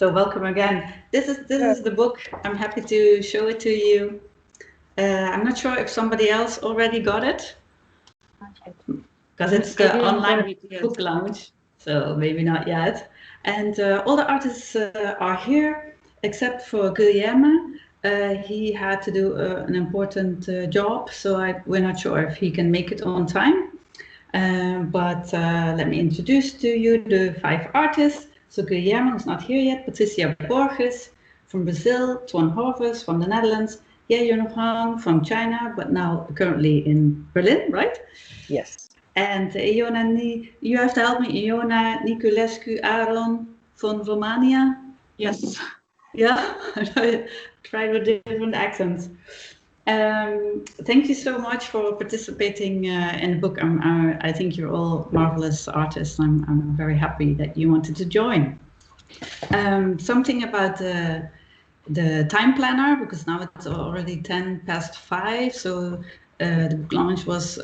So welcome again. This is the book. I'm happy to show it to you. I'm not sure if somebody else already got it, because it's the online book launch, so maybe not yet. And all the artists are here, except for Guilherme. He had to do an important job, so we're not sure if he can make it on time. But let me introduce to you the 5 artists. So Guilherme is not here yet. Patricia Borges from Brazil, Toine Horvers from the Netherlands, Jieyuan from China, but now currently in Berlin, right? Yes. And Ioana, you have to help me. Ioana Niculescu-Aron from Romania. Yes. Yeah, I tried with different accents. Thank you so much for participating in the book. I think you're all marvelous artists. I'm very happy that you wanted to join. Something about the time planner, because now it's already 5:10. So the book launch was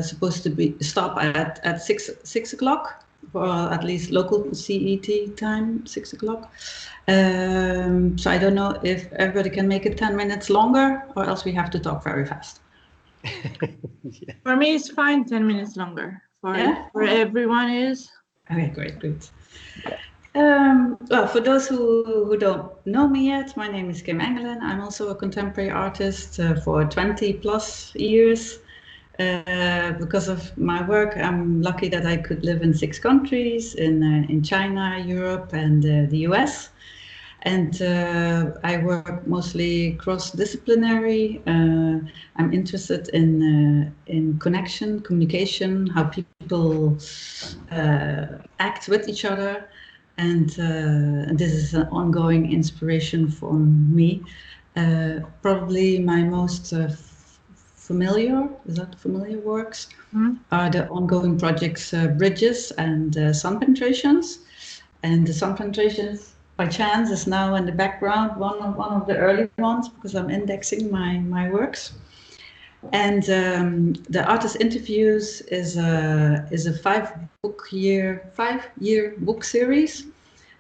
supposed to stop at 6 o'clock, or at least local CET time, 6 o'clock. So I don't know if everybody can make it 10 minutes longer, or else we have to talk very fast. Yeah. For me, it's fine, 10 minutes longer. For everyone is. Okay, great. Well, for those who don't know me yet, my name is Kim Engelen. I'm also a contemporary artist for 20 plus years. Because of my work, I'm lucky that I could live in 6 countries, in China, Europe, and the US. And I work mostly cross-disciplinary. I'm interested in connection, communication, how people act with each other. And this is an ongoing inspiration for me. Probably my most familiar works are the ongoing projects Bridges and Sun Penetrations. And the Sun Penetrations, by chance, is now in the background, one of the early ones, because I'm indexing my works. And the artist interviews is a 5-year book series.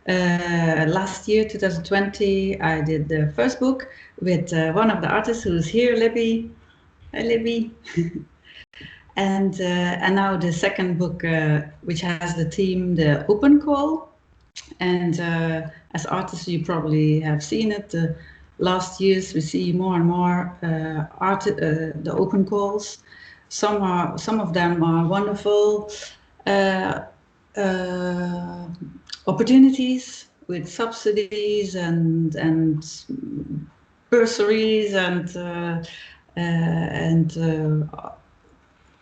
Last year, 2020, I did the first book with one of the artists who's here, Libby. Hi, Libby. And now the second book, which has the theme, the Open Call. And as artists, you probably have seen it. The last years, we see more and more the open calls. Some of them are wonderful opportunities with subsidies and bursaries and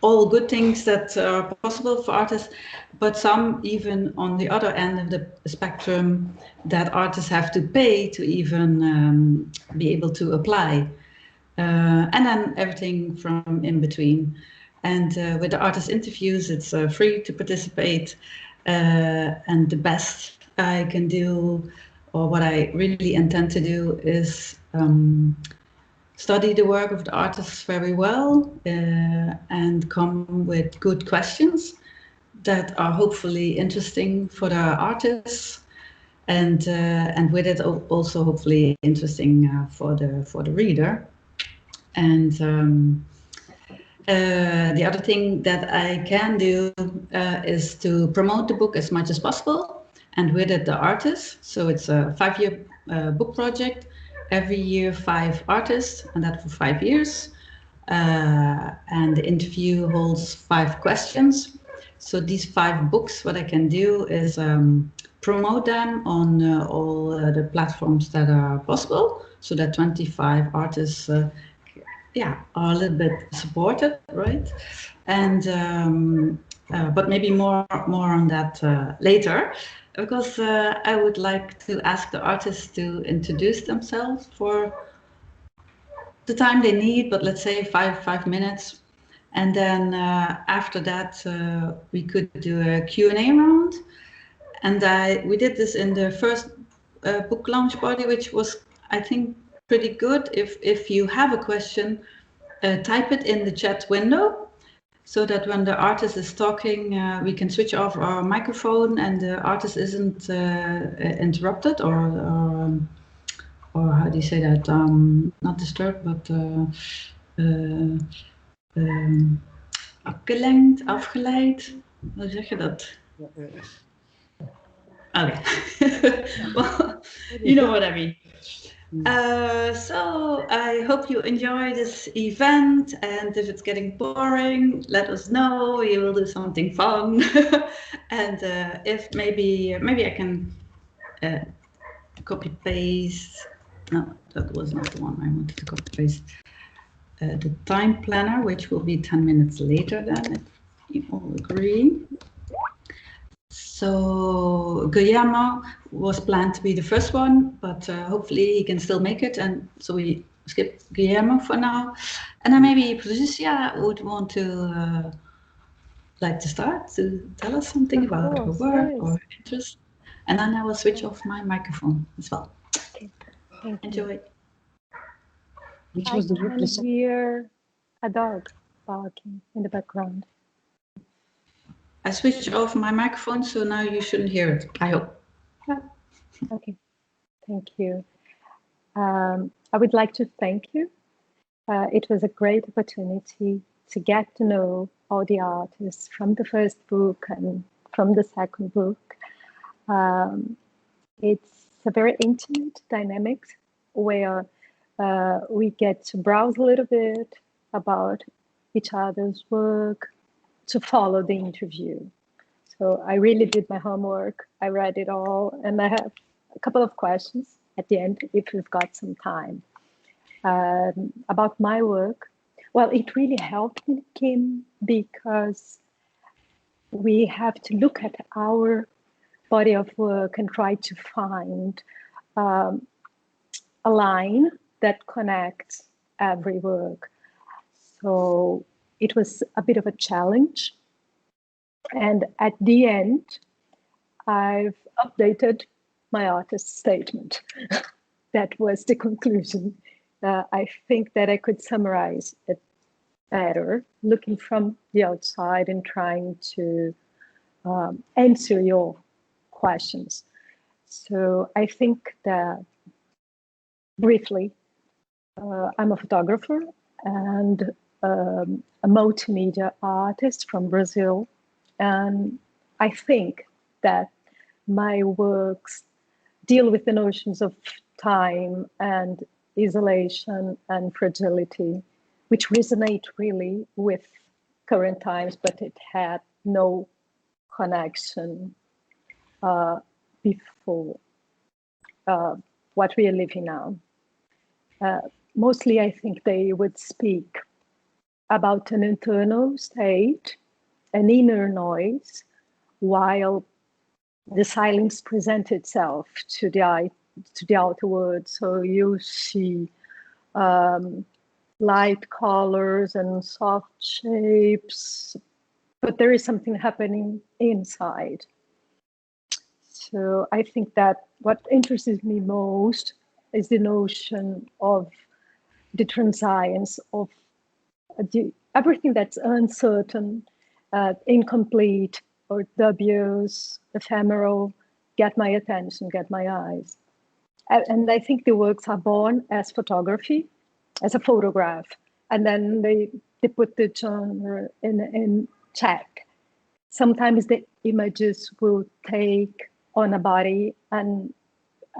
all good things that are possible for artists, but some even on the other end of the spectrum that artists have to pay to even be able to apply. And then everything from in between. And with the artist interviews, it's free to participate. And the best I can do, or what I really intend to do, is study the work of the artists very well and come with good questions that are hopefully interesting for the artists, and with it also hopefully interesting for the reader. And the other thing that I can do is to promote the book as much as possible, and with it the artists. So it's a 5-year book project. Every year 5 artists, and that for 5 years. And the interview holds 5 questions. So these 5 books, what I can do is promote them on all the platforms that are possible, so that 25 artists are a little bit supported, right? And but maybe more on that later. Because I would like to ask the artists to introduce themselves for the time they need, but let's say 5 minutes. And then after that, we could do a Q&A round. And we did this in the first book launch party, which was, I think, pretty good. If you have a question, type it in the chat window. so that when the artist is talking, we can switch off our microphone and the artist isn't interrupted or how do you say that? Not disturbed, but afgeleid. Hoe zeg je dat? Okay. Well, you know what I mean. So I hope you enjoy this event, and if it's getting boring, let us know. We will do something fun. And if maybe I can copy paste. No, that was not the one I wanted to copy paste. The time planner, which will be 10 minutes later then, if you all agree. So Guilherme was planned to be the first one, but hopefully he can still make it, and so we skip Guilherme for now. And then maybe Patricia would want to like to start to tell us something about her work or interest, and then I will switch off my microphone as well. Okay. Thank Enjoy. You. Which was the I can hear a dog barking in the background. I switched off my microphone, so now you shouldn't hear it, I hope. Yeah. Okay, thank you. I would like to thank you. It was a great opportunity to get to know all the artists from the first book and from the second book. It's a very intimate dynamic where we get to browse a little bit about each other's work, to follow the interview. So I really did my homework. I read it all, and I have a couple of questions at the end if we've got some time. About my work, well, it really helped me, Kim, because we have to look at our body of work and try to find a line that connects every work. So it was a bit of a challenge. And at the end, I've updated my artist statement. That was the conclusion. I think that I could summarize it better, looking from the outside and trying to answer your questions. So I think that briefly, I'm a photographer and a multimedia artist from Brazil. And I think that my works deal with the notions of time and isolation and fragility, which resonate really with current times, but it had no connection before what we are living now. Mostly, I think they would speak about an internal state, an inner noise, while the silence presents itself to the eye, to the outer world. So you see light colors and soft shapes, but there is something happening inside. So I think that what interests me most is the notion of the transience of everything that's uncertain, incomplete, or dubious, ephemeral, get my attention, get my eyes. And I think the works are born as photography, as a photograph, and then they put the genre in check. Sometimes the images will take on a body, and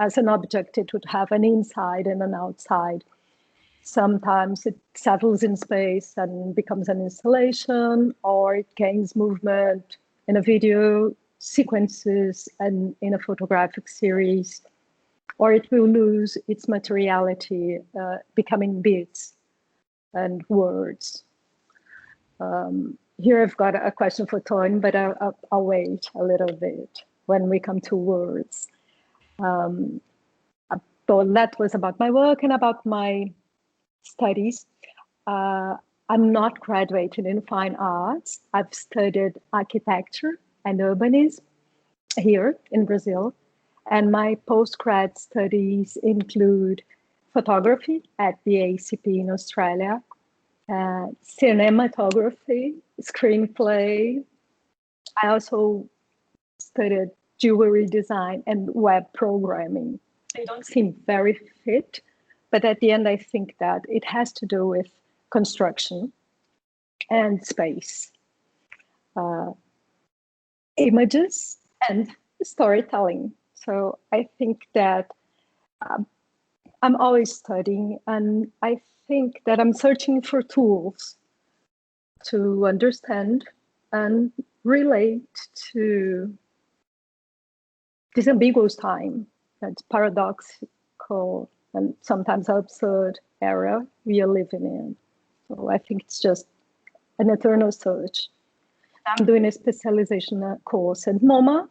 as an object, it would have an inside and an outside. Sometimes it settles in space and becomes an installation, or it gains movement in a video sequences and in a photographic series, or it will lose its materiality, becoming bits and words. Here I've got a question for Toine, but I'll wait a little bit when we come to words. So that was about my work and about my studies. I'm not graduated in fine arts. I've studied architecture and urbanism here in Brazil. And my postgrad studies include photography at the ACP in Australia, cinematography screenplay. I also studied jewelry design and web programming. They don't seem very fit, but at the end, I think that it has to do with construction and space, images and storytelling. So I think that I'm always studying, and I think that I'm searching for tools to understand and relate to this ambiguous time, that paradoxical and sometimes absurd era we are living in. So I think it's just an eternal search. I'm doing a specialization course at MoMA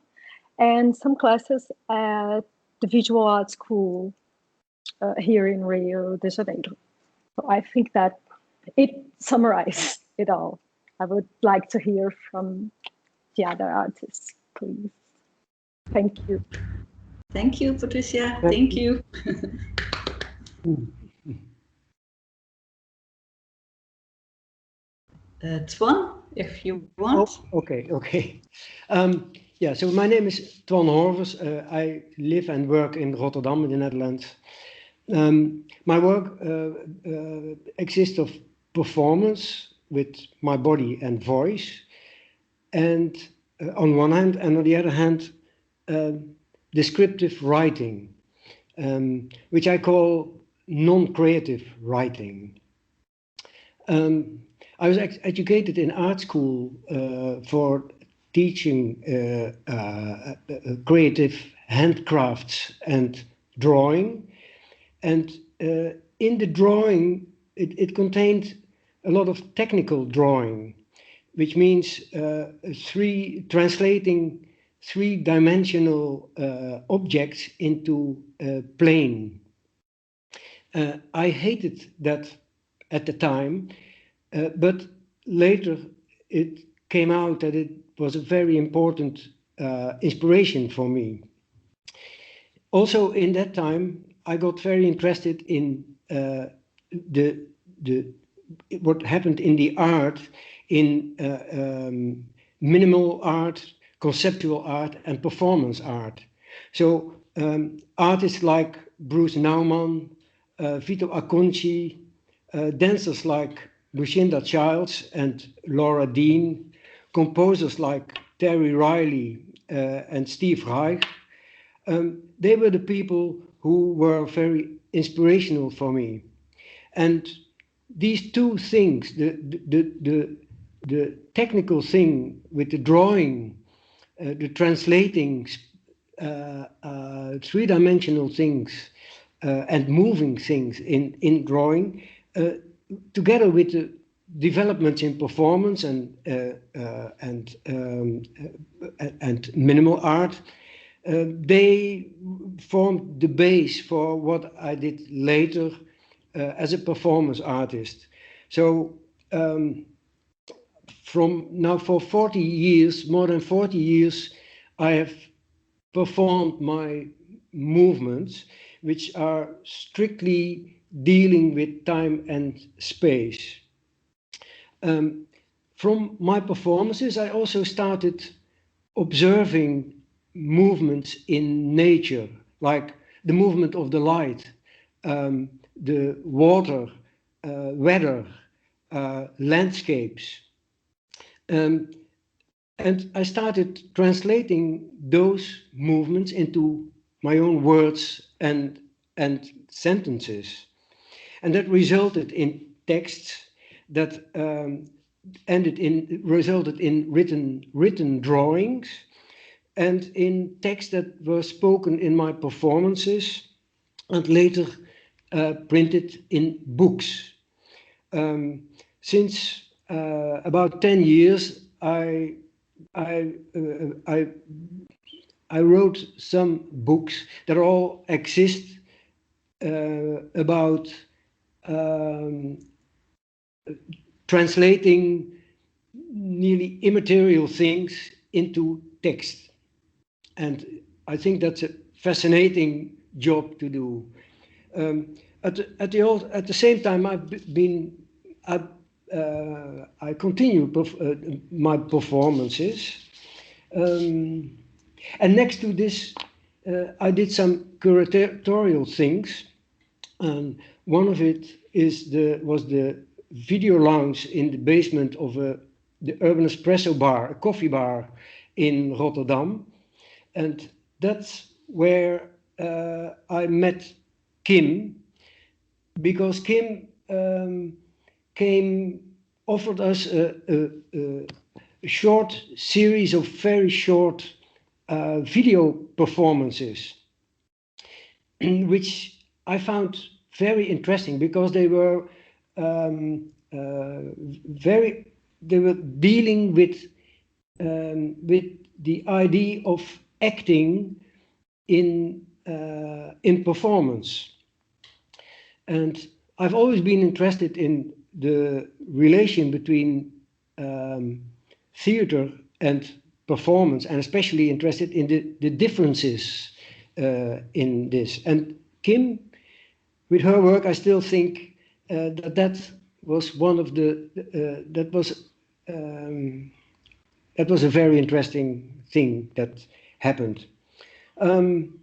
and some classes at the Visual Arts School here in Rio de Janeiro. So I think that it summarizes it all. I would like to hear from the other artists, please. Thank you. Thank you, Patricia. Thank you. Toine, if you want. Oh, okay. Yeah, so my name is Toine Horvers. I live and work in Rotterdam in the Netherlands. My work exists of performance with my body and voice, and on one hand, and on the other hand, descriptive writing, which I call non-creative writing. I was educated in art school for teaching creative handcrafts and drawing. And in the drawing, it contained a lot of technical drawing, which means translating three-dimensional objects into plane. I hated that at the time, but later it came out that it was a very important inspiration for me. Also in that time, I got very interested in what happened in the art, in minimal art, conceptual art, and performance art. So artists like Bruce Nauman, Vito Acconci, dancers like Lucinda Childs and Laura Dean, composers like Terry Riley and Steve Reich, they were the people who were very inspirational for me. And these two things, the technical thing with the drawing, the translating three-dimensional things and moving things in drawing, together with the developments in performance and minimal art, they formed the base for what I did later as a performance artist. So from now for 40 years, more than 40 years, I have performed my movements, which are strictly dealing with time and space. From my performances, I also started observing movements in nature, like the movement of the light, the water, weather, landscapes. And I started translating those movements into my own words and sentences. And that resulted in texts that resulted in written drawings and in texts that were spoken in my performances and later printed in books. Since about 10 years, I wrote some books that all exist about translating nearly immaterial things into text. And I think that's a fascinating job to do. At the same time, I continue my performances. And next to this, I did some curatorial things. One of it was the video lounge in the basement of the Urban Espresso bar, a coffee bar in Rotterdam. And that's where I met Kim, because Kim offered us a short series of very short video performances, which I found very interesting because they were dealing with the idea of acting in performance. And I've always been interested in the relation between theater and performance, and especially interested in the differences in this. And Kim, with her work, I still think that was one of the that was a very interesting thing that happened. And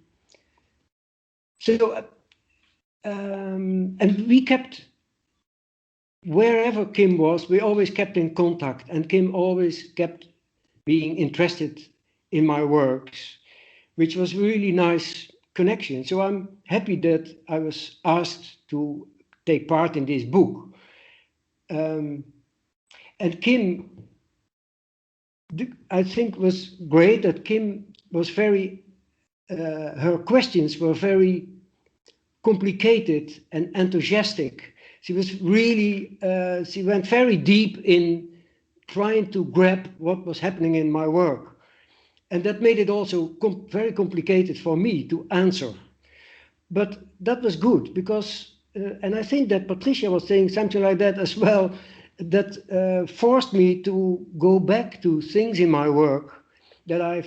we kept, wherever Kim was, we always kept in contact, and Kim always kept being interested in my works, which was really nice connection. So I'm happy that I was asked to take part in this book. And Kim, I think was great that Kim was her questions were very complicated and enthusiastic. She was really, she went very deep in trying to grab what was happening in my work. And that made it also very complicated for me to answer. But that was good because, and I think that Patricia was saying something like that as well, that forced me to go back to things in my work that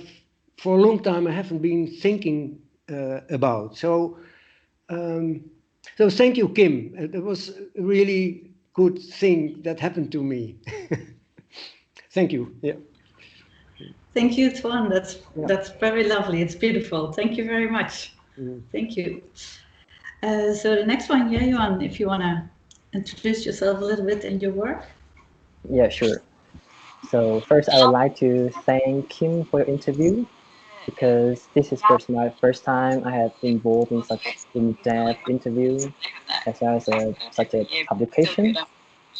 for a long time, I haven't been thinking about. So thank you, Kim. It was a really good thing that happened to me. Thank you. Yeah. Thank you, Toine. That's very lovely. It's beautiful. Thank you very much. Thank you. So the next one, Jieyuan, if you want to introduce yourself a little bit and your work. Yeah, sure. So first, I would like to thank Kim for your interview, because this is my first time I have involved in such in-depth interview as well as such a publication,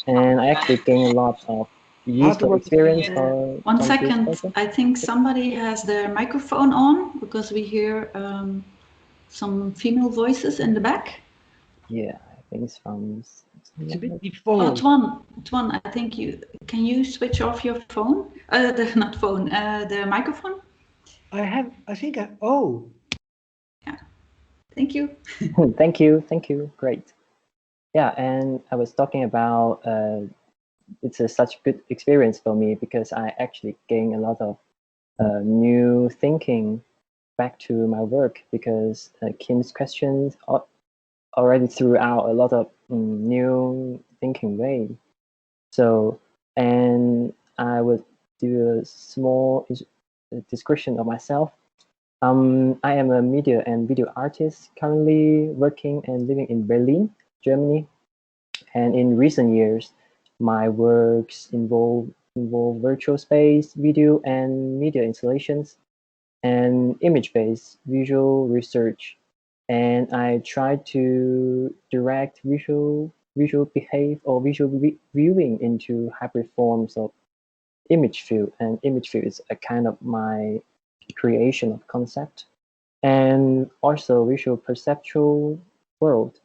and I actually gained a lot of useful experience. 1 second, I think somebody has their microphone on because we hear some female voices in the back. Yeah, I think it's from. It's a bit before. Oh, Toine, I think can you switch off your phone? The microphone. Oh. Yeah. Thank you. Thank you. Great. Yeah, and I was talking about it's such good experience for me because I actually gain a lot of new thinking back to my work, because Kim's questions already threw out a lot of new thinking way. So, and I would do a small description of myself. I am a media and video artist currently working and living in Berlin, Germany. And in recent years, my works involve virtual space, video and media installations, and image-based visual research. And I try to direct visual behave or visual viewing into hybrid forms of image field. And image field is a kind of my creation of concept, and also visual perceptual world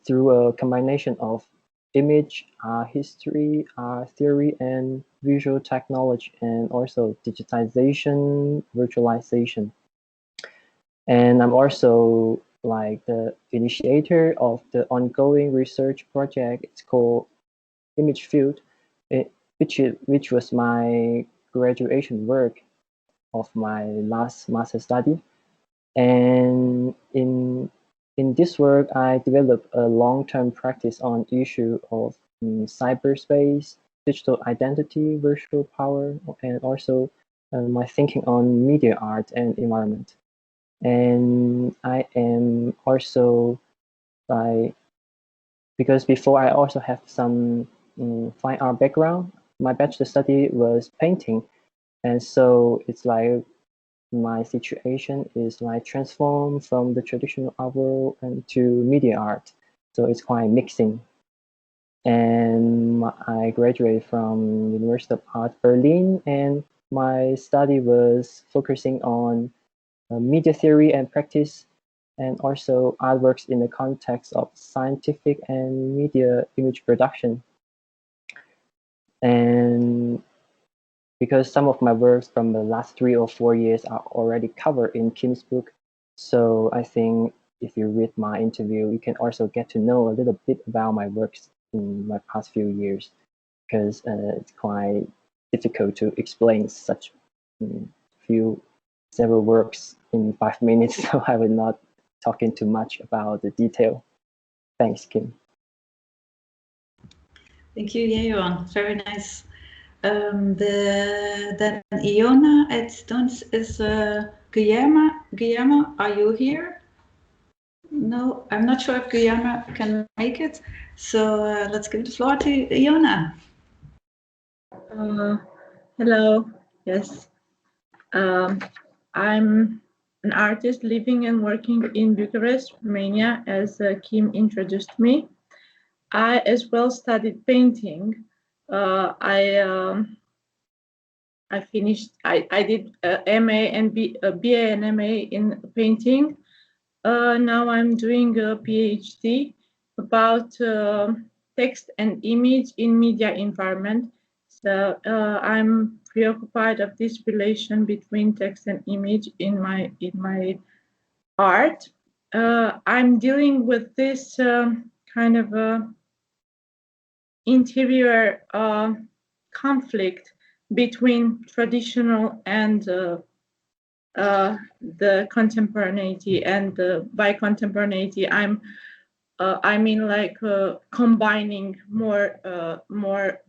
through a combination of image, history, theory, and visual technology, and also digitization, virtualization. And I'm also like the initiator of the ongoing research project. It's called Image Field, which was my graduation work of my last master study. And in this work, I developed a long-term practice on issue of cyberspace, digital identity, virtual power, and also my thinking on media art and environment. And I am also because before I also have some fine art background. My bachelor study was painting, and so it's like my situation is like transformed from the traditional art world into media art. So it's quite mixing. And I graduated from University of Art Berlin, and my study was focusing on media theory and practice, and also artworks in the context of scientific and media image production. And because some of my works from the last 3 or 4 years are already covered in Kim's book, so I think if you read my interview, you can also get to know a little bit about my works in my past few years, because it's quite difficult to explain such several works in 5 minutes, so I will not talking too much about the detail. Thanks, Kim. Thank you, Jieyuan. Very nice. Then Ioana at Toine is Guilherme. Guilherme, are you here? No, I'm not sure if Guilherme can make it. So let's give the floor to Ioana. Hello. Yes. I'm an artist living and working in Bucharest, Romania, as Kim introduced me. I as well studied painting. I finished. I did MA and BA and MA in painting. Now I'm doing a PhD about text and image in media environment. So I'm preoccupied of this relation between text and image in my art. I'm dealing with this kind of interior conflict between traditional and the contemporaneity, and by contemporaneity I mean like combining more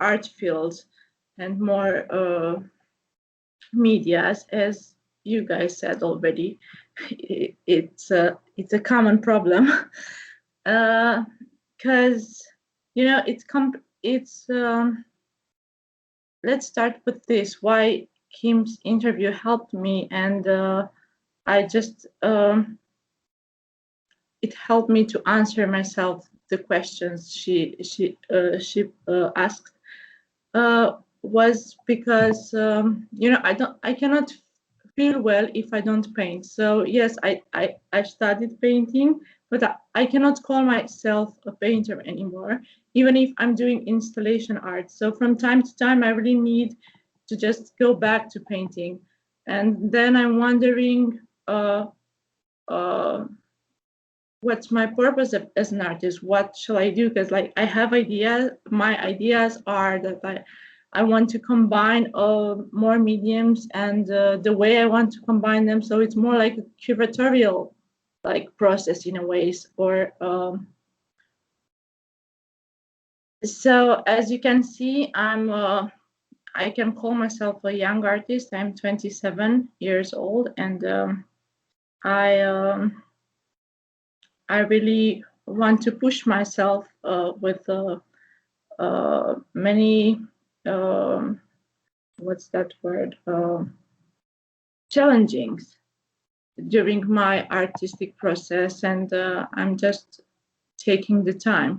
art fields and more medias, as you guys said already. It's a common problem, because let's start with this. Why Kim's interview helped me, and I just it helped me to answer myself the questions she asked. Was because I cannot feel well if I don't paint. So yes, I studied painting, but I cannot call myself a painter anymore, even if I'm doing installation art. So from time to time, I really need to just go back to painting. And then I'm wondering, what's my purpose as an artist? What shall I do? Because like I have ideas. My ideas are that I want to combine more mediums, and the way I want to combine them, so it's more like a curatorial like process in a ways. Or so as you can see, I can call myself a young artist. I'm 27 years old, and I really want to push myself with many what's that word? Challengings during my artistic process, and I'm just taking the time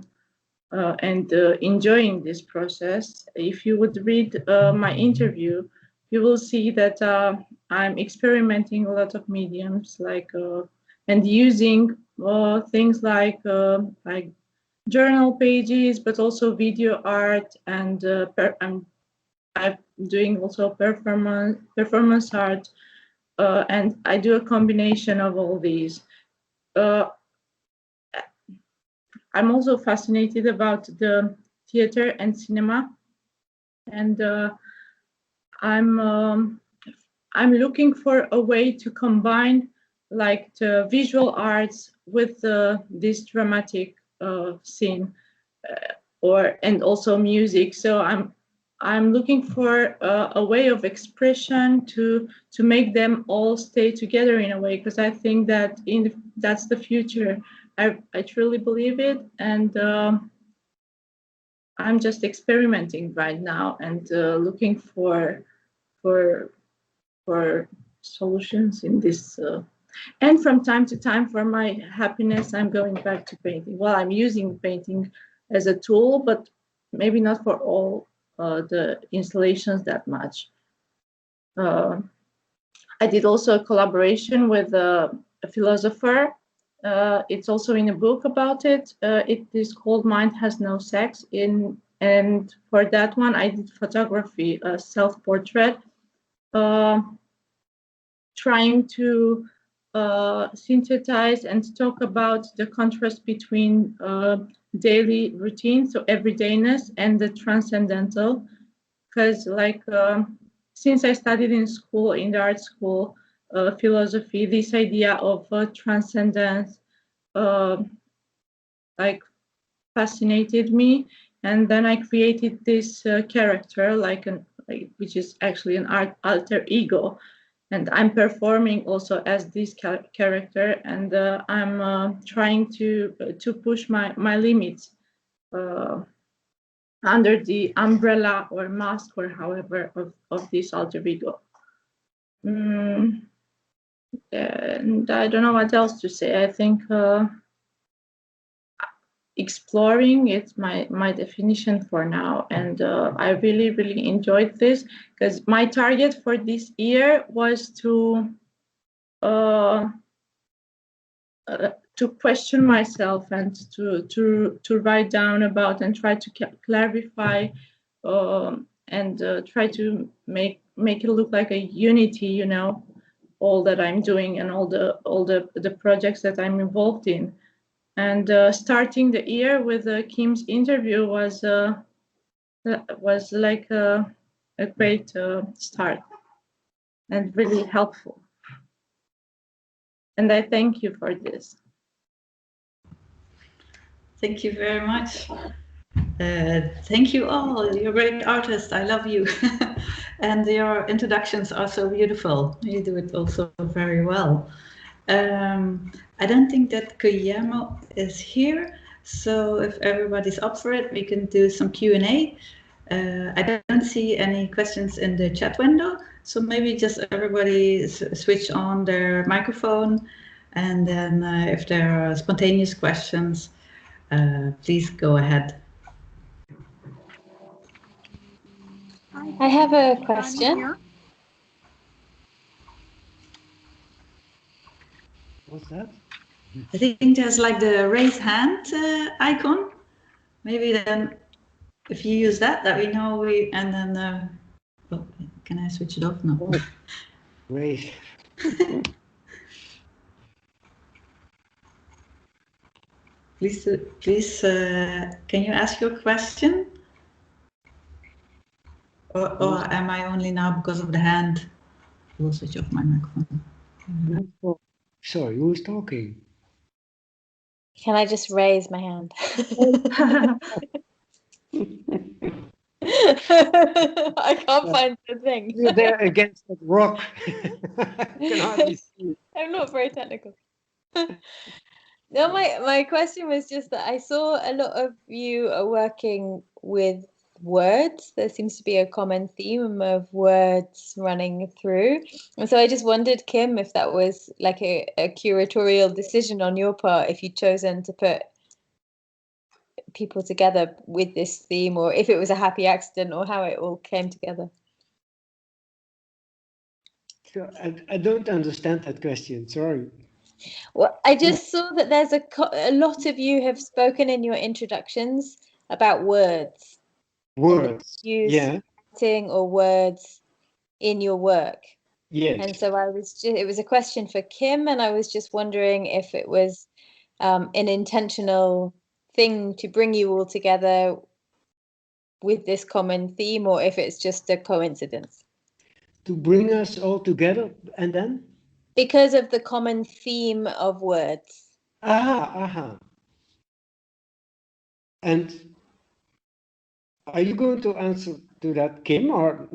and enjoying this process. If you would read my interview, you will see that I'm experimenting a lot of mediums, like and using things like journal pages, but also video art, and I'm doing also performance art, and I do a combination of all these. I'm also fascinated about the theater and cinema, and I'm looking for a way to combine like the visual arts with this dramatic scene, and also music. So I'm looking for a way of expression to make them all stay together in a way, because I think that that's the future. I truly believe it, and I'm just experimenting right now and looking for solutions in this. And from time to time, for my happiness, I'm going back to painting. Well, I'm using painting as a tool, but maybe not for all the installations that much. I did also a collaboration with a philosopher. It's also in a book about it. It is called Mind Has No Sex. And for that one, I did photography, a self-portrait, trying to synthesize and talk about the contrast between daily routine, so everydayness, and the transcendental. Because like since I studied in school, in the art school, philosophy, this idea of transcendence like fascinated me, and then I created this character, which is actually an alter ego, and I'm performing also as this character, and I'm trying to push my limits under the umbrella or mask or however of this alter ego. And I don't know what else to say. I think exploring it's my definition for now, and I really enjoyed this, because my target for this year was to question myself and to write down about and try to clarify and try to make it look like a unity, you know, all that I'm doing and all the projects that I'm involved in. And starting the year with Kim's interview was like a great start and really helpful. And I thank you for this. Thank you very much. Thank you all. You're great artists. I love you. And your introductions are so beautiful. You do it also very well. I don't think that Guilherme is here. So if everybody's up for it, we can do some Q&A. I don't see any questions in the chat window. So maybe just everybody switch on their microphone. And then if there are spontaneous questions, please go ahead. I have a question. What's that? I think there's like the raise hand icon. Maybe then if you use that we know and then, oh, can I switch it off? No. Oh, great. Please, can you ask your question? Or am I only now because of the hand? I will switch off my microphone. Sorry, who's talking? Can I just raise my hand? I can't find the thing. You're there against that rock. I can hardly see. I'm not very technical. No, my question was just that I saw a lot of you are working with words. There seems to be a common theme of words running through. And so I just wondered, Kim, if that was like a curatorial decision on your part, if you'd chosen to put people together with this theme, or if it was a happy accident, or how it all came together. So I don't understand that question, sorry. Well, I just saw that there's a lot of you have spoken in your introductions about words. Words, yeah. Writing or words in your work. Yes. And so it was a question for Kim, and I was just wondering if it was an intentional thing to bring you all together with this common theme, or if it's just a coincidence. To bring us all together, and then? Because of the common theme of words. Aha. And are you going to answer to that, Kim, or?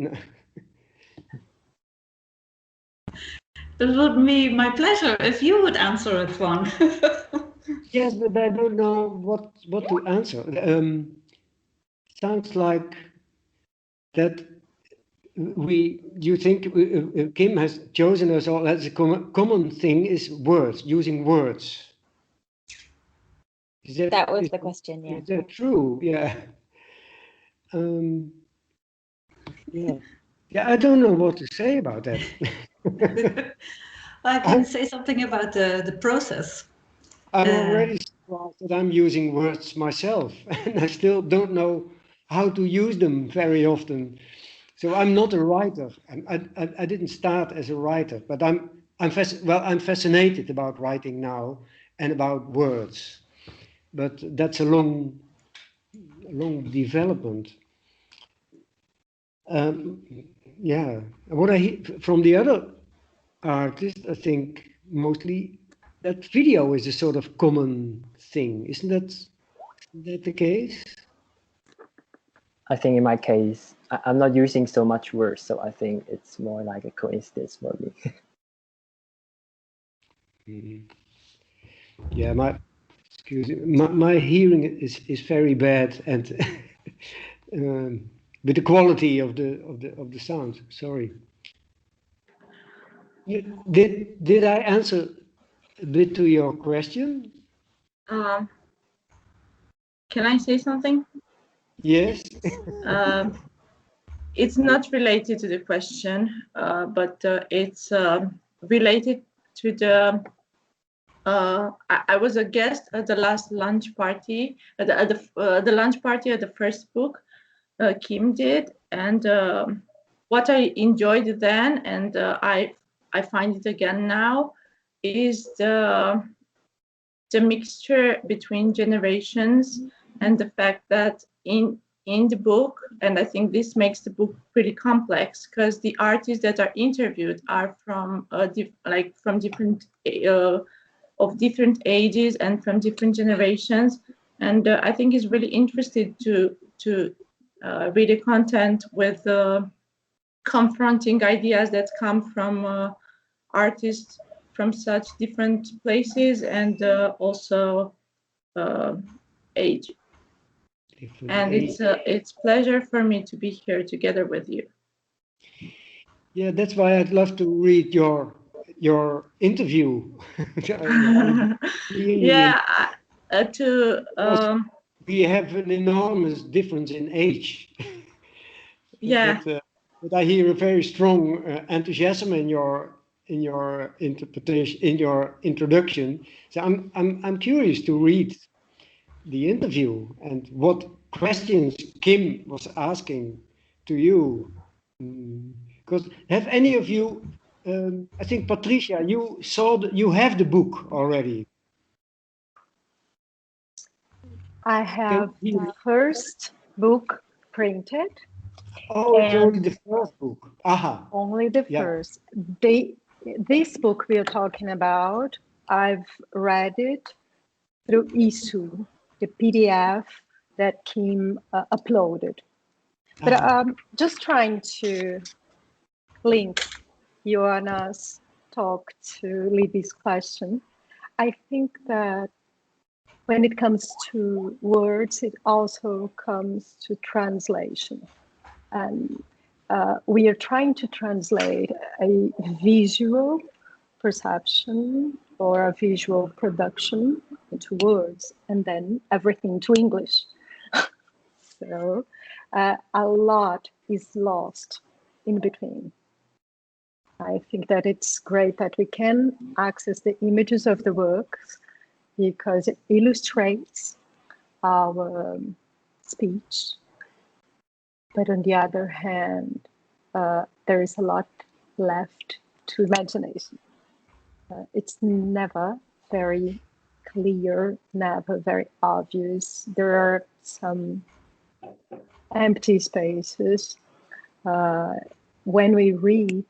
It would be my pleasure if you would answer it, Huang. Yes, but I don't know what to answer. Sounds like that you think Kim has chosen us all as a common thing is words, using words. That was the question, yeah. Is that true? Yeah. Yeah. Yeah, I don't know what to say about that. I can say something about the process. I'm already surprised that I'm using words myself, and I still don't know how to use them very often. So I'm not a writer. I didn't start as a writer, but I'm fascinated about writing now and about words. But that's a long development. Yeah, what I hear from the other artists, I think mostly that video is a sort of common thing. Isn't that the case? I think in my case, I'm not using so much words, so I think it's more like a coincidence for me. Yeah, my hearing is very bad, and with the quality of the sound. Sorry. Did I answer a bit to your question? Can I say something? Yes. It's not related to the question, but it's related to the. I was a guest at the last lunch party, at the lunch party at the first book Kim did, and what I enjoyed then, and I find it again now, is the mixture between generations and the fact that in the book, and I think this makes the book pretty complex because the artists that are interviewed are from from different of different ages and from different generations, and I think it's really interesting to read the content with confronting ideas that come from artists from such different places and also age. And it's pleasure for me to be here together with you. Yeah, that's why I'd love to read your interview. Yeah, we have an enormous difference in age. Yeah. But I hear a very strong enthusiasm in your interpretation, in your introduction. So I'm curious to read the interview and what questions Kim was asking to you. Because have any of you? I think Patricia, you have the book already. I have the first book printed. Oh, it's only the first book. Aha. Only the first. This book we are talking about, I've read it through ISU, the PDF that Kim uploaded. But I'm just trying to link Ioana's talk to Libby's question. I think that when it comes to words, it also comes to translation. And we are trying to translate a visual perception or a visual production into words, and then everything to English. So a lot is lost in between. I think that it's great that we can access the images of the works because it illustrates our speech. But on the other hand, there is a lot left to imagination. It's never very clear, never very obvious. There are some empty spaces when we read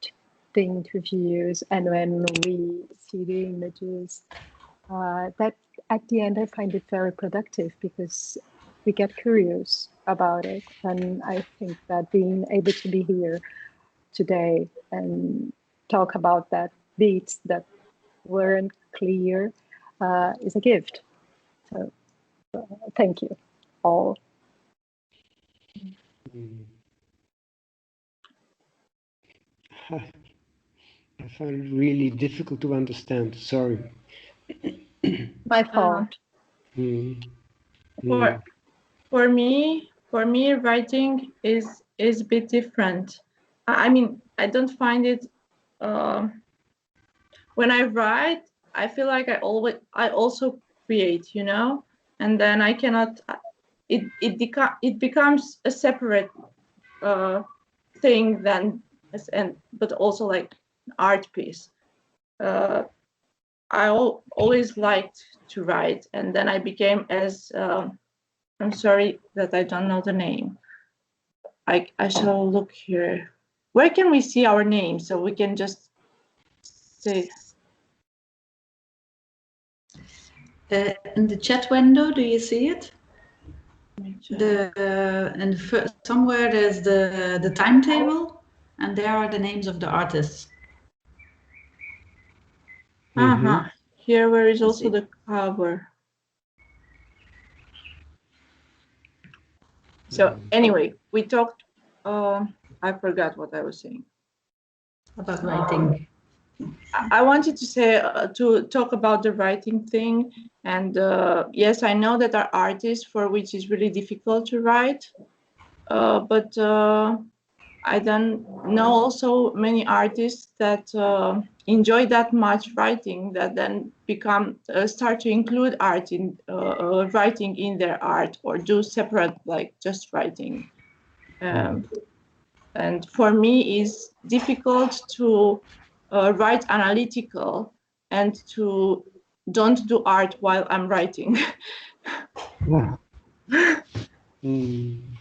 the interviews and when we see the images. That at the end, I find it very productive because we get curious about it. And I think that being able to be here today and talk about that beats that weren't clear is a gift. So thank you all. I find it really difficult to understand. Sorry. My fault. For me, writing is a bit different. I mean, I don't find it. When I write, I feel like I also create, you know, and then I cannot. It becomes a separate thing but also like an art piece. I always liked to write, and then I became as I'm sorry that I don't know the name. I shall look here. Where can we see our name so we can just say? In the chat window, do you see it? Somewhere there's the timetable, and there are the names of the artists. Here where is also the cover. So anyway, we talked. I forgot what I was saying about writing. I wanted to say to talk about the writing thing, and yes, I know that there are artists for which it's really difficult to write, but I don't know also many artists that enjoy that much writing that then start to include art in writing in their art, or do separate, like just writing. And for me, it's difficult to write analytical and to don't do art while I'm writing.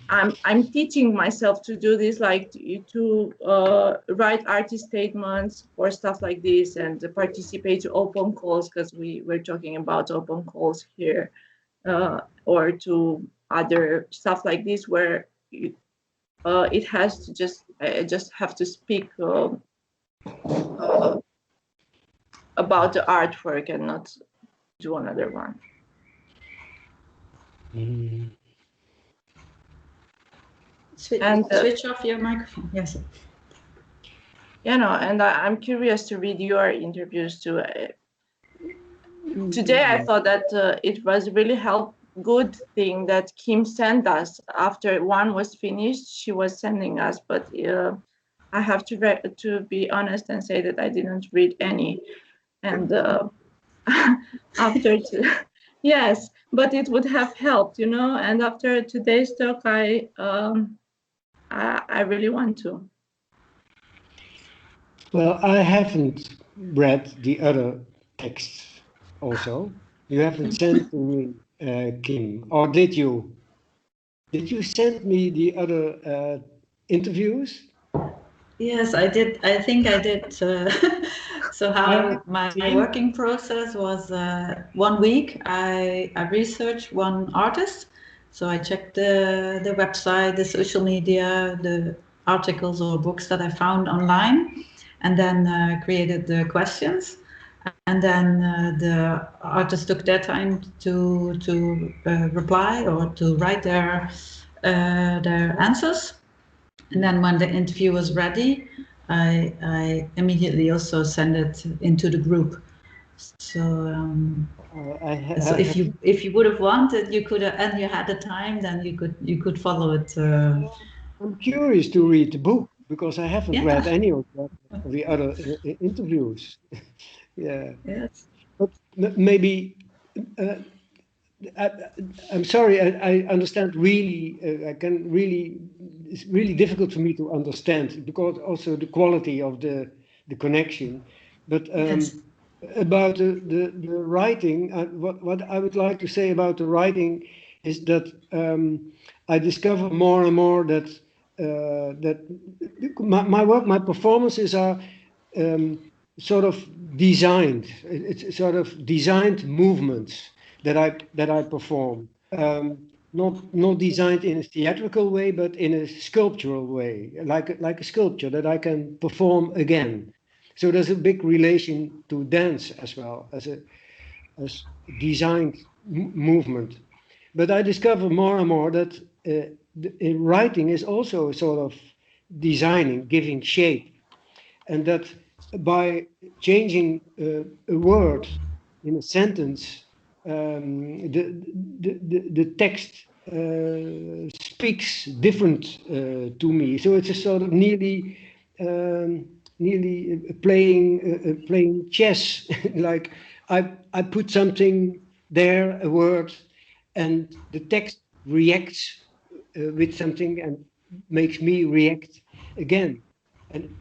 I'm teaching myself to do this, like to write artist statements or stuff like this, and participate to open calls, because we're talking about open calls here, or to other stuff like this where it has to just have to speak about the artwork and not do another one. Switch off your microphone. Yes. You know, and I'm curious to read your interviews too. Today I thought that it was really good thing that Kim sent us. After one was finished, she was sending us, but I have to be honest and say that I didn't read any. And after yes, but it would have helped, you know. And after today's talk, I really want to. Well, I haven't read the other texts also. You haven't sent to me, Kim, or did you? Did you send me the other interviews? Yes, I did. I think I did. So how my working process was 1 week. I researched one artist. So I checked the website, the social media, the articles or books that I found online, and then created the questions. And then the artist took their time to reply or to write their answers. And then when the interview was ready, I immediately also sent it into the group. So, so if you would have wanted, you could have, and you had the time, then you could follow it. I'm curious to read the book because I haven't read any of the other interviews. Yeah. Yes. But maybe. I'm sorry, I understand really, it's really difficult for me to understand because also the quality of the connection. But about the writing, what I would like to say about the writing is that I discover more and more that my work, my performances are sort of designed. It's sort of designed movements that I perform. not designed in a theatrical way, but in a sculptural way, like a sculpture that I can perform again. So there's a big relation to dance as well as designed movement. But I discover more and more that writing is also a sort of designing, giving shape, and that by changing a word in a sentence, the text speaks different to me. So it's a sort of nearly playing chess. Like I put something there, a word, and the text reacts with something and makes me react again. And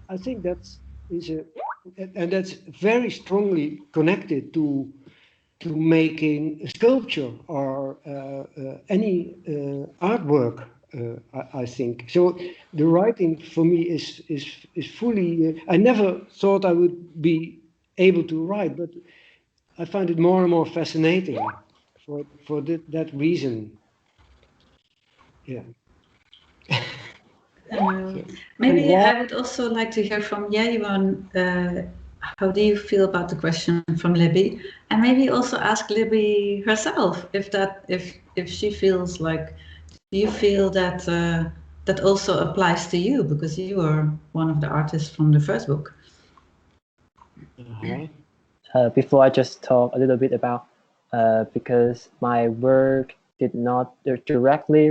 I think that's very strongly connected to making a sculpture or any artwork. I think so. The writing for me is fully. I never thought I would be able to write, but I find it more and more fascinating for that reason. Yeah. Maybe I would also like to hear from Jieyuan. How do you feel about the question from Libby? And maybe also ask Libby herself if she feels like, do you feel that that also applies to you, because you are one of the artists from the first book. Before I just talk a little bit about because my work did not directly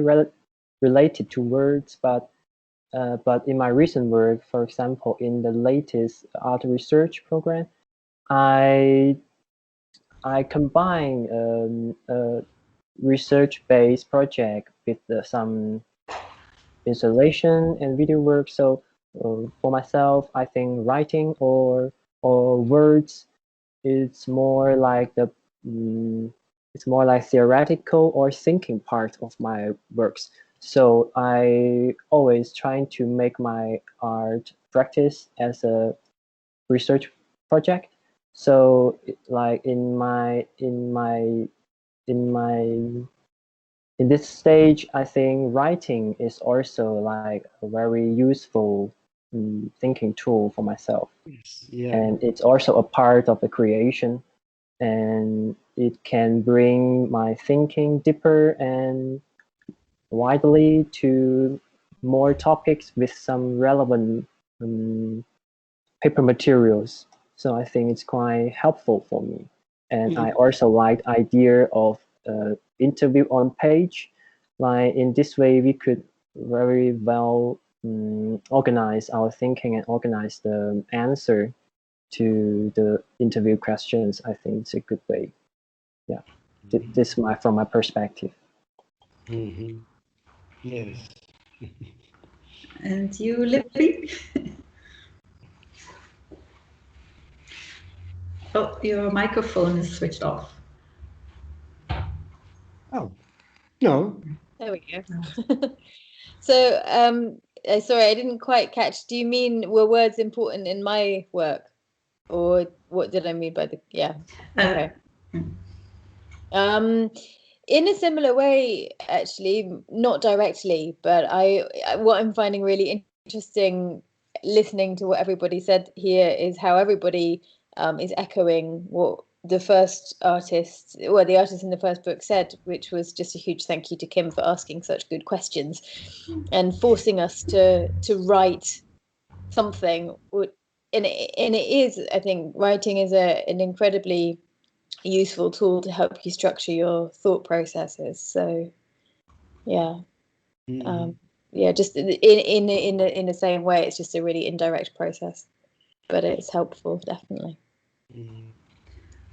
related to words, but in my recent work, for example, in the latest art research program, I combine a research-based project with some installation and video work. So for myself, I think writing or words, it's more like it's more like theoretical or thinking part of my works. So I always trying to make my art practice as a research project. So like in this stage, I think writing is also like a very useful thinking tool for myself. Yeah. And it's also a part of the creation, and it can bring my thinking deeper and widely to more topics with some relevant paper materials. So I think it's quite helpful for me. And I also like the idea of interview on page. Like in this way, we could very well organize our thinking and organize the answer to the interview questions. I think it's a good way. Yeah, this is from my perspective. Mm-hmm. Yes. And you, Libby? Oh, your microphone is switched off. Oh, no. There we go. So, sorry, I didn't quite catch. Do you mean, were words important in my work? Or what did I mean by the, yeah. Okay. In a similar way, actually, not directly, but what I'm finding really interesting listening to what everybody said here is how everybody is echoing what the artist in the first book said, which was just a huge thank you to Kim for asking such good questions and forcing us to write something. And it is, I think, writing is an incredibly useful tool to help you structure your thought processes. So, yeah, just in the same way, it's just a really indirect process, but it's helpful, definitely.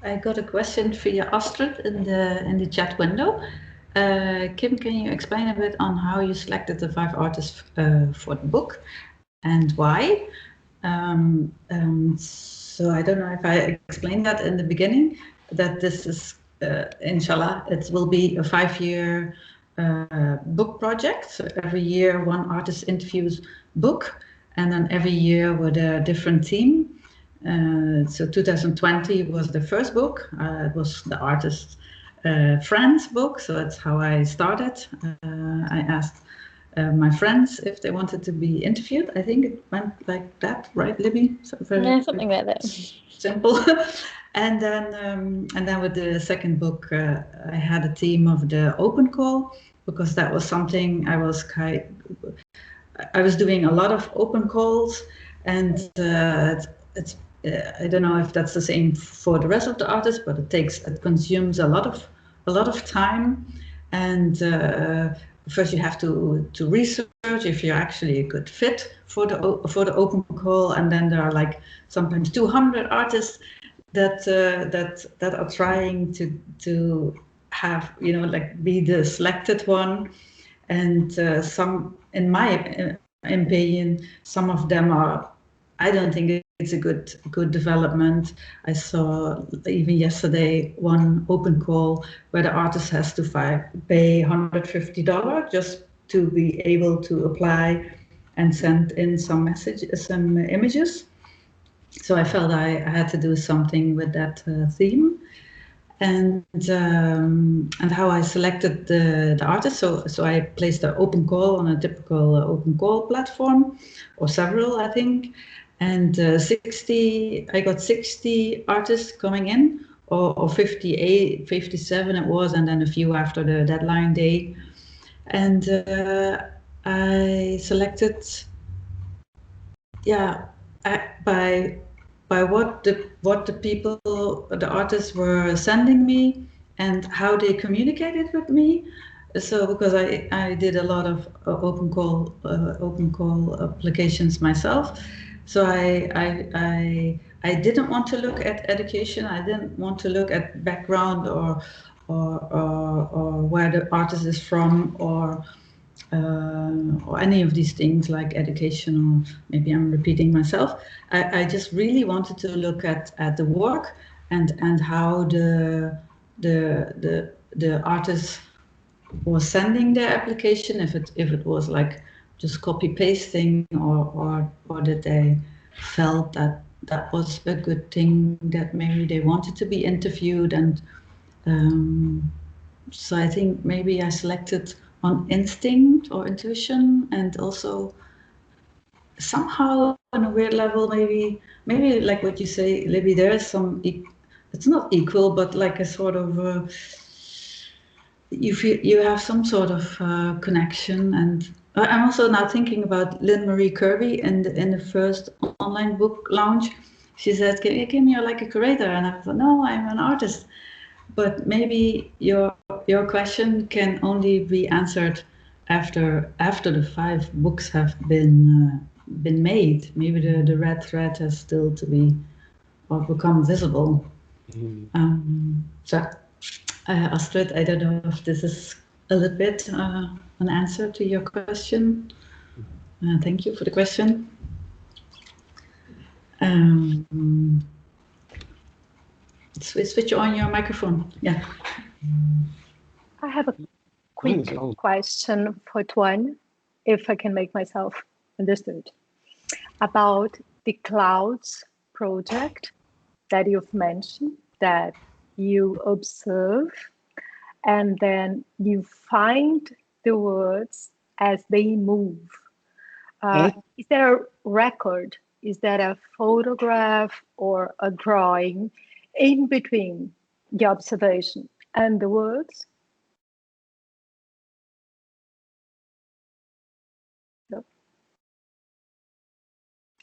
I got a question for you, Astrid, in the chat window. Kim, can you explain a bit on how you selected the 5 artists for the book and why? So I don't know if I explained that in the beginning, that this is, inshallah, it will be a 5-year book project. So every year one artist interviews book, and then every year with a different theme. So 2020 was the first book. It was the artist friend's book, so that's how I started. I asked my friends if they wanted to be interviewed. I think it went like that, right, Libby? So Yeah, something like that. Simple. And then with the second book, I had a team of the open call, because that was something I was doing a lot of open calls, and it's I don't know if that's the same for the rest of the artists, but it consumes a lot of time, and first you have to research if you're actually a good fit for the open call, and then there are like sometimes 200 artists that are trying to have, you know, like be the selected one, and some, in my opinion, some of them are, I don't think it's a good development. I saw even yesterday one open call where the artist has to pay $150 just to be able to apply and send in some images. So I felt I had to do something with that theme, and how I selected the artist. So I placed an open call on a typical open call platform, or several, I think, and I got 60 artists coming in, or 58, 57 it was, and then a few after the deadline day, and I selected, yeah, by what the people, the artists were sending me, and how they communicated with me. So because I did a lot of open call applications myself, so I didn't want to look at education. I didn't want to look at background or where the artist is from, or any of these things like education, or maybe I'm repeating myself. I just really wanted to look at the work, and how the artist was sending their application, if it was like just copy pasting, or that they felt that was a good thing, that maybe they wanted to be interviewed. And so I think maybe I selected on instinct or intuition, and also somehow on a weird level, maybe like what you say, Libby, there is some, it's not equal, but like a sort of, you feel you have some sort of connection. And I'm also now thinking about Lynn Marie Kirby in the first online book launch. She said, Kim, you're like a curator, and I thought, no, I'm an artist. But maybe your question can only be answered after the 5 books have been made. Maybe the red thread has still to be, or become visible. So, Astrid, I don't know if this is a little bit an answer to your question. Thank you for the question. Switch on your microphone. Yeah. I have a quick question for Toine, if I can make myself understood, about the clouds project that you've mentioned, that you observe and then you find the words as they move. Is there a record? Is that a photograph or a drawing in between the observation and the words? No.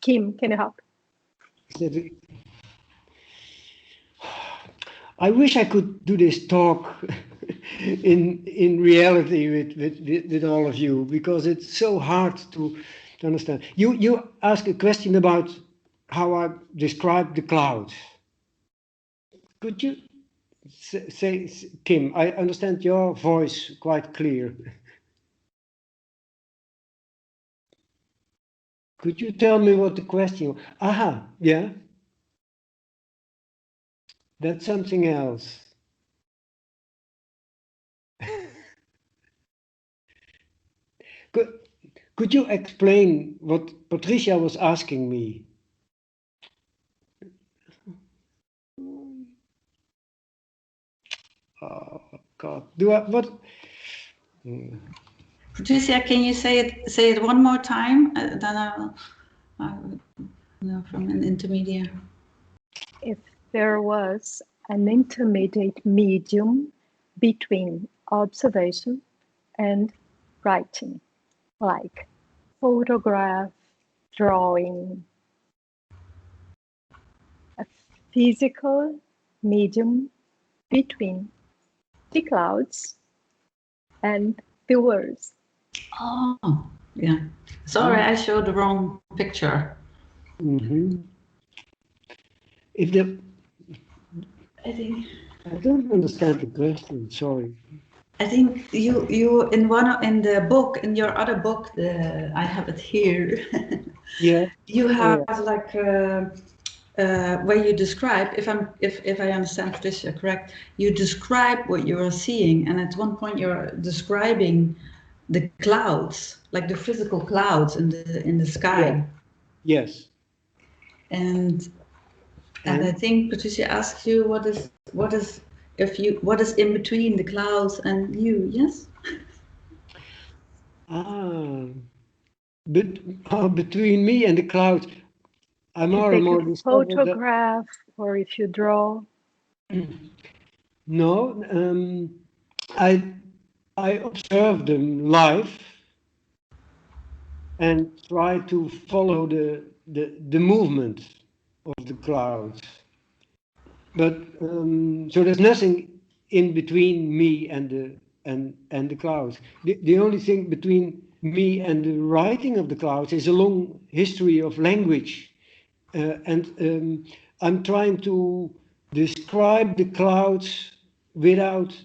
Kim, can you help? I wish I could do this talk in reality with all of you, because it's so hard to understand. You ask a question about how I describe the clouds. Could you say, Kim, I understand your voice quite clear. Could you tell me what the question was? Aha, yeah. That's something else. Could you explain what Patricia was asking me? God, do I what? Patricia, can you say it one more time? Then I will know from an intermediate. If there was an intermediate medium between observation and writing, like photograph, drawing, a physical medium between the clouds and the words. Oh, yeah. Sorry, I showed the wrong picture. Mm-hmm. If the, I think don't understand the question. Sorry. I think you in the book, in your other book, I have it here. Yeah. You have like where you describe, if I understand Patricia correct, you describe what you are seeing, and at one point you're describing the clouds, like the physical clouds in the sky. Yeah. Yes. And I think Patricia asked you what is in between the clouds and you, yes? Between me and the clouds, I more and more discovered that. Photograph, or if you draw. No, I observe them live and try to follow the movement of the clouds. But so there's nothing in between me and the clouds. The only thing between me and the writing of the clouds is a long history of language, and I'm trying to describe the clouds without.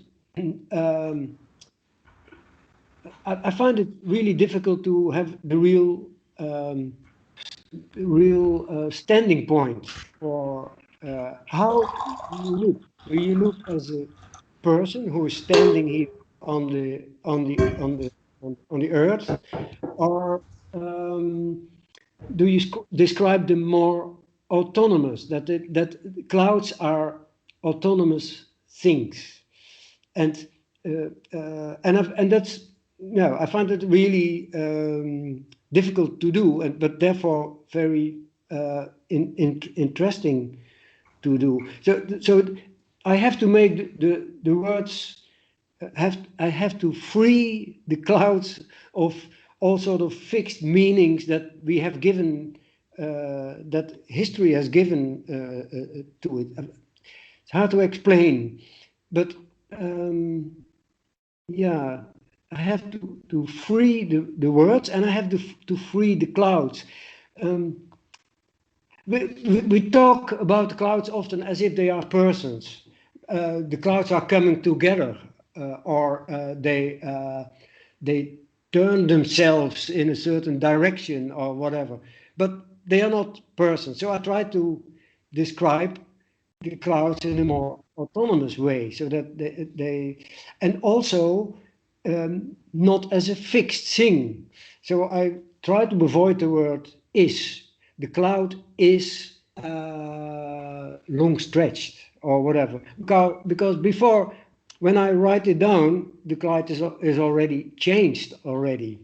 I find it really difficult to have the real standing point for how you look. Do you look as a person who is standing here on the earth, or do you describe them more autonomous? That clouds are autonomous things, and that's I find it really difficult to do, but therefore very interesting to do. So I have to make the words. I have to free the clouds of all sort of fixed meanings that we have given, that history has given to it. It's hard to explain, but yeah, I have to free the words, and I have to free the clouds. We talk about the clouds often as if they are persons. The clouds are coming together, or they turn themselves in a certain direction or whatever. But they are not persons. So I try to describe the clouds in a more autonomous way, so that they and also not as a fixed thing. So I try to avoid the word is. The cloud is long stretched or whatever, because before, when I write it down, the cloud is already changed already.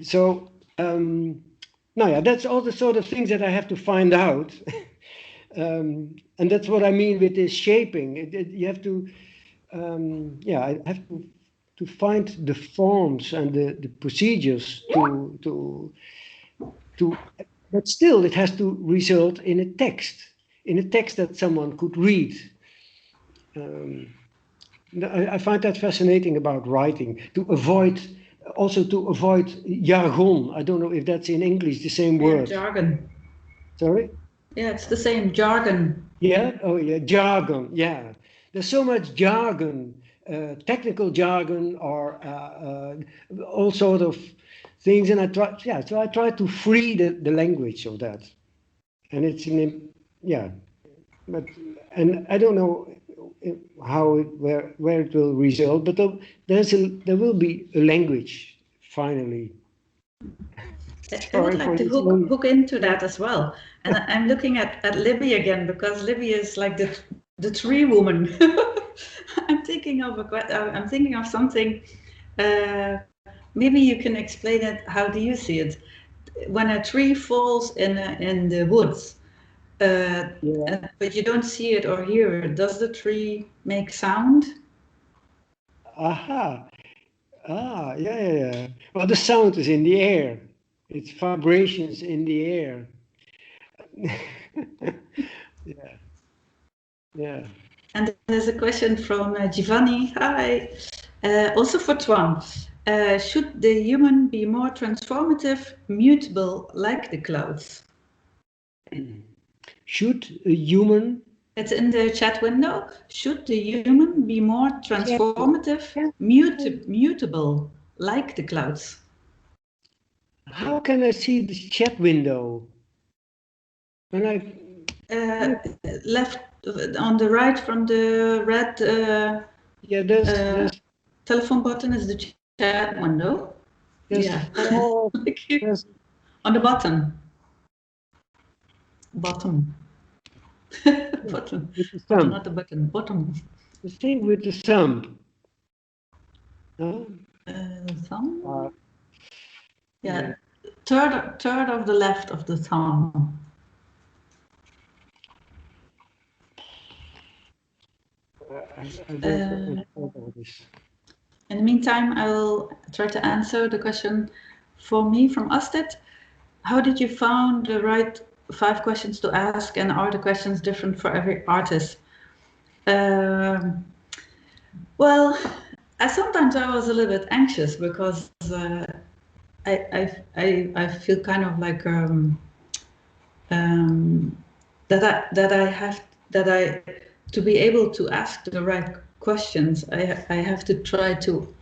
So that's all the sort of things that I have to find out. And that's what I mean with this shaping. You have to, I have to find the forms and the procedures to. But still, it has to result in a text that someone could read. I find that fascinating about writing, to avoid jargon. I don't know if that's in English the same word. Jargon. Sorry? Yeah, it's the same, jargon. Yeah, oh yeah, jargon, yeah. There's so much jargon, technical jargon, or all sort of things, and I try to free the language of that. And it's and I don't know where it will result, but there will be a language finally. I would like to hook into that as well. And I'm looking at Libby again, because Libby is like the the tree woman. I'm thinking of something. Maybe you can explain it. How do you see it? When a tree falls in the woods, but you don't see it or hear it, does the tree make sound? Aha. Yeah. Well, the sound is in the air. It's vibrations in the air. Yeah. And there's a question from Giovanni. Hi. Also for Toine. Should the human be more transformative, mutable, like the clouds? Should a human... It's in the chat window. Should the human be more transformative, mutable, like the clouds? How can I see the chat window? When left on the right from the red telephone button is the chat window. Yeah. On the bottom. Bottom. Bottom. Not the button. Bottom. The thing with the thumb. No? Thumb. Yeah. Third of the left of the thumb. In the meantime, I will try to answer the question for me from Astrid. How did you find the right 5 questions to ask, and are the questions different for every artist? Well, sometimes I was a little bit anxious because I feel kind of like to be able to ask the right questions, I have to try to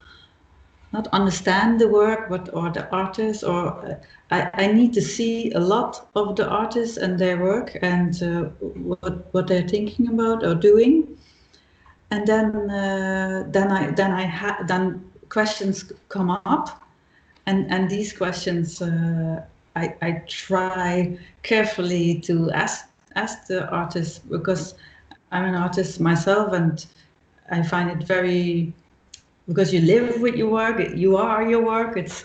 not understand the work, or the artist, or I need to see a lot of the artists and their work and what they're thinking about or doing, and then questions come up, and these questions I try carefully to ask the artist, because I'm an artist myself, and I find it very, because you live with your work, you are your work, it's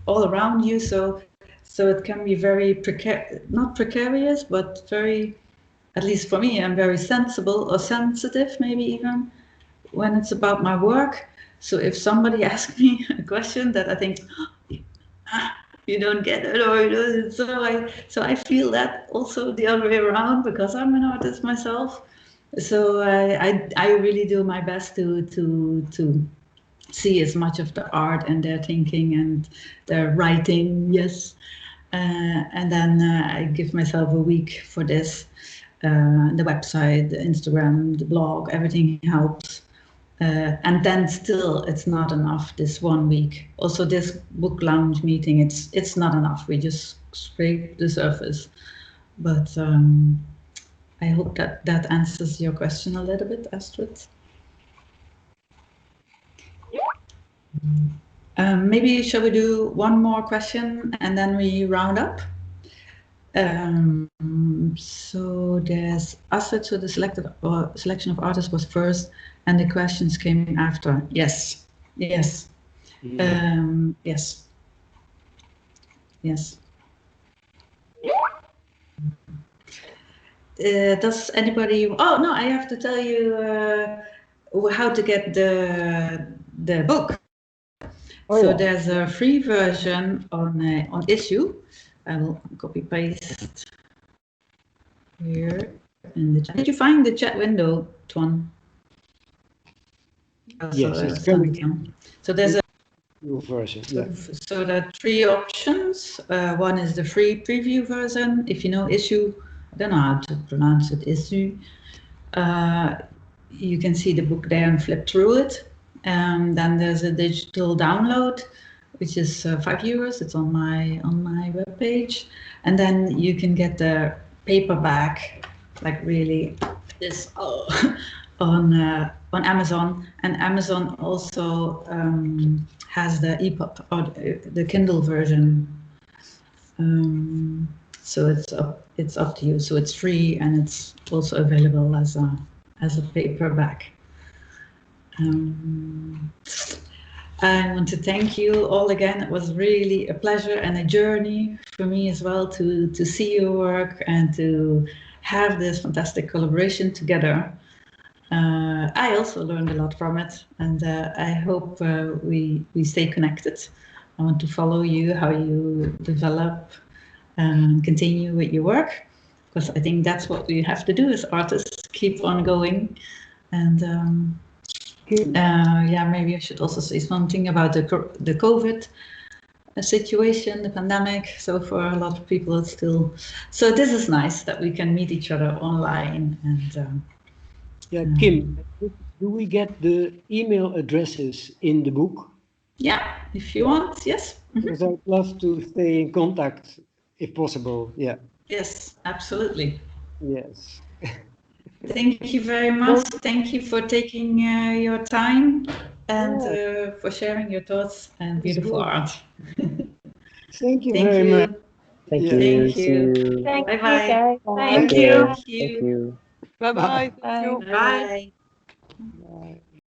all around you, so it can be very not precarious, but very, at least for me, I'm very sensible or sensitive, maybe even when it's about my work. So if somebody asks me a question that I think, you don't get it, or so I feel that also the other way around, because I'm an artist myself. So I really do my best to see as much of the art and their thinking and their writing, yes. And then I give myself a week for this. The website, the Instagram, the blog, everything helps. And then still, it's not enough, this 1 week. Also, this book lounge meeting, it's not enough. We just scrape the surface. But I hope that answers your question a little bit, Astrid. Maybe shall we do one more question and then we round up? So there's Astrid, so the selection of artists was first and the questions came after. Yes. Yes. Yes. Yes. Does anybody? Oh no, I have to tell you how to get the book. So there's a free version on Issue. I will copy paste here in the chat. Did you find the chat window, Toine? Yes, it's coming. So there's a version. Yeah. So there are 3 options. One is the free preview version. If you know Issue, I don't know how to pronounce it, Issue. You can see the book there and flip through it. And then there's a digital download, which is €5. It's on my webpage. And then you can get the paperback, like really this on Amazon. And Amazon also has the EPUB or the Kindle version. So it's up to you. So it's free and it's also available as as a paperback. I want to thank you all again. It was really a pleasure and a journey for me as well to see your work and to have this fantastic collaboration together. I also learned a lot from it, and I hope we stay connected. I want to follow you, how you develop and continue with your work, because I think that's what we have to do as artists, keep on going. And yeah, maybe I should also say something about the COVID situation, the pandemic. So for a lot of people, it's still. So this is nice that we can meet each other online. And yeah, Kim, do we get the email addresses in the book? Yeah, if you want, yes. Because I'd love to stay in contact if possible. Yeah. Yes, absolutely. Yes. Thank you very much. Thank you for taking your time and for sharing your thoughts and beautiful art. Thank you very much. Thank Yeah. you. Thank See you. you. Thank you, Bye-bye. guys. Thank you. Thank you. Bye bye. Bye. Bye. Bye. Bye. Bye.